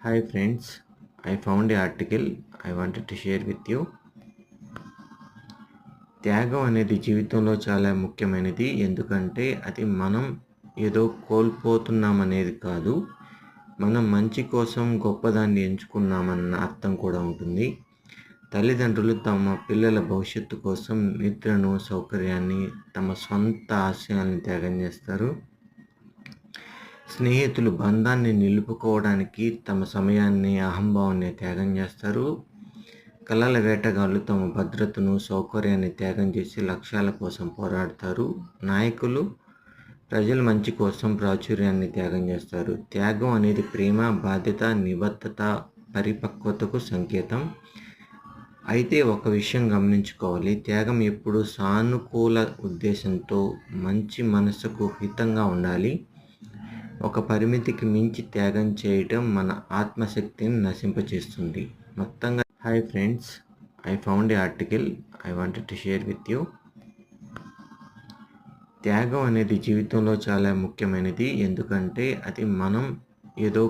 Hi friends, I found an article I wanted to share with you. త్యాగం అనేది జీవితంలో చాలా ముఖ్యమైనది. ఎందుకంటే అది మనం ఏదో కోల్పోతున్నామనేది కాదు. మనం మంచి కోసం గొప్పదాన్ని ఎంచుకున్నామన్న అర్థం కూడా ఉంటుంది. తల్లిదండ్రులు తమ పిల్లల భవిష్యత్తు కోసం నిద్రను, సౌకర్యాన్ని, తమ సొంత ఆశయాల్ని త్యాగం చేస్తారు. స్నేహితులు బంధాన్ని నిలుపుకోవడానికి తమ సమయాన్ని, అహంభావాన్ని త్యాగం చేస్తారు. కలల వేటగాళ్ళు తమ భద్రతను, సౌకర్యాన్ని త్యాగం చేసి లక్ష్యాల కోసం పోరాడతారు. నాయకులు ప్రజల మంచి కోసం ప్రాచుర్యాన్ని త్యాగం చేస్తారు. త్యాగం అనేది ప్రేమ, బాధ్యత, నిబద్ధత, పరిపక్వతకు సంకేతం. అయితే ఒక విషయం గమనించుకోవాలి, త్యాగం ఎప్పుడు సానుకూల ఉద్దేశంతో, మంచి మనసుకు హితంగా ఉండాలి. ఒక పరిమితికి మించి త్యాగం చేయటం మన ఆత్మశక్తిని నశింపచేస్తుంది. మొత్తంగా hi friends, I found A article I wanted to share with you. త్యాగం అనేది జీవితంలో చాలా ముఖ్యమైనది. ఎందుకంటే అది మనం ఏదో